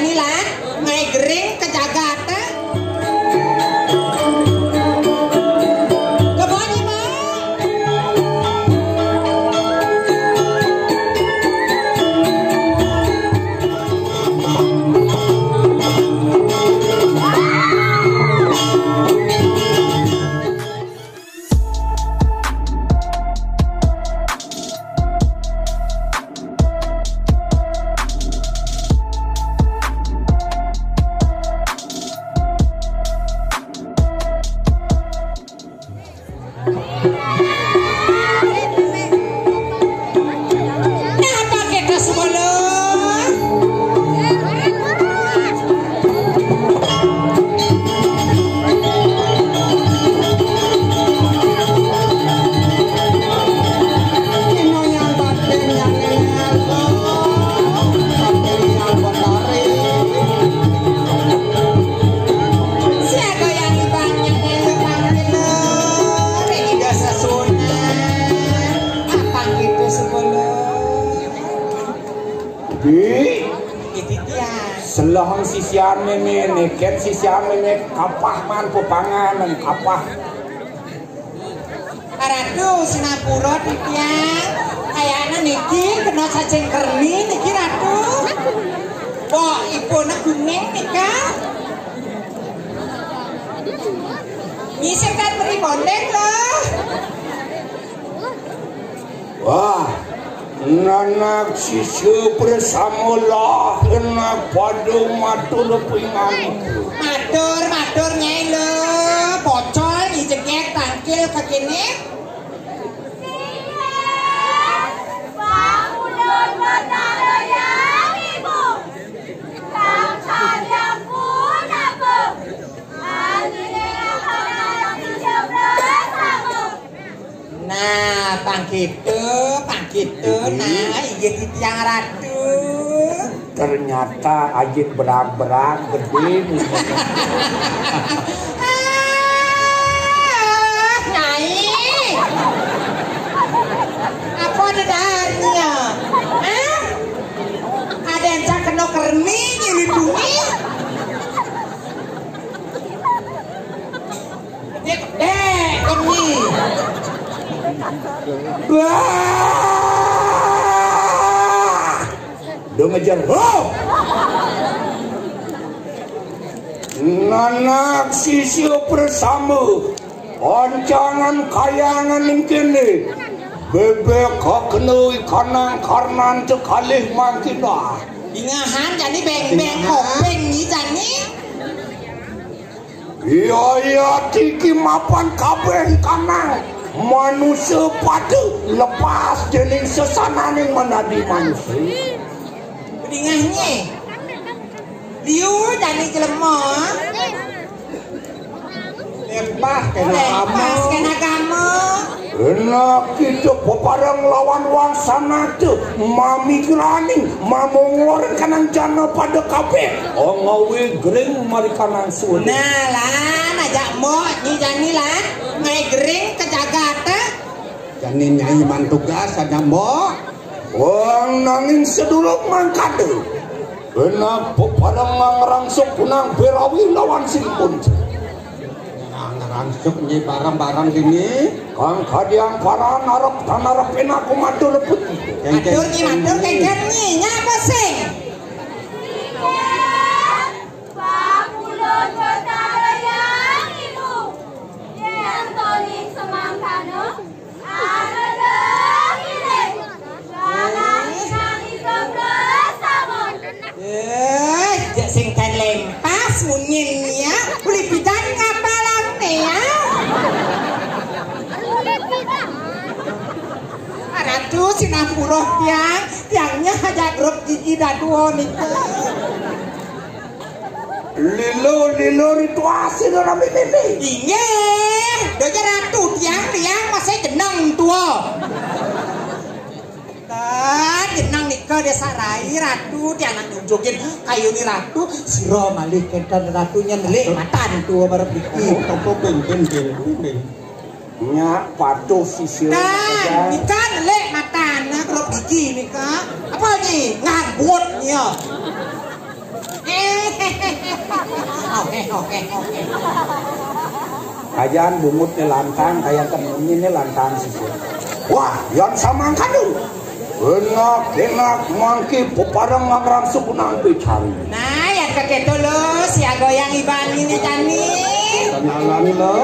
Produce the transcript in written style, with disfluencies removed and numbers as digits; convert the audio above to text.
jani lan ngai gering kejagata kebonyi ma Selahang sisian ini, ket sisian ini kapah man pepanganan kapah. Ratu Sinapura titiang kayaknya niki kena cacing kerni niki Ratu. Wah ibu nak kuning nika. Ngisi kan beri bondeng loh. Wah. Nanak sisu bersama lah enak padu matur pingan matur nyai lo bocol ngijekek tangkil kekini bangunan betara yang ibu tangkan yang pun aku akhirnya orang hijau bersama. Nah pangkitu nah iya titiang Ratu ternyata ajit berang-berang gede Nyai apa dadanya ada yang cak kena kerni nyelidungi gede kerni do ngejar nanak sisio bersama ancangan kayangan yang kini bebek kenui kanang karnan cekalih mangkina ingahan jadi beng-beng kopeng ni jani iya tiki mapan kabeh kanang manusia pada lepas jenis sesananing menadi manusia ingahnya liu jani jelema lepas kena kamu enak itu peparang lawan wangsana tu mami geraning mamongor kanang jana pada kabeh ngawe gering mari kanang sun nah lan ajak mo ni jani lan ngai gering kejagata jani nyai mantugas ada mo wang nanging seduluk mangkade enak peparang mangrangsuk punang berawi lawan silpun rangsuk ni barang-barang ini kang kadiang paran arep tan arep enak matur putih matur kengken ni nya apa sing bangunan betara yang ibu yang toning semangkano ada ini jalan kami bersama sing kan lempas munyin ya boleh pidan ngapalang ya Ratu Sinapura tiangnya aja grup gigi daduo nih lilo itu asin orang ini iya doja Ratu tiang masih jenang tua jenang nikah desa rai Ratu tiang nunjukin kayu ni Ratu siro malih kentan Ratunya nelik matan tua baru pikir apa bengken nya patuh sisir kan nikah nelik matan grup gigi nikah apa nih ngabut ya Oke. Kayan bungutnya lantang, kayak temennya lantang sih. Wah, yang sama kandung. Enak mangki peparang ngagrang suku nampi cari. Nah, yang kakek lo si goyang iban ini cani. Kenalan lo.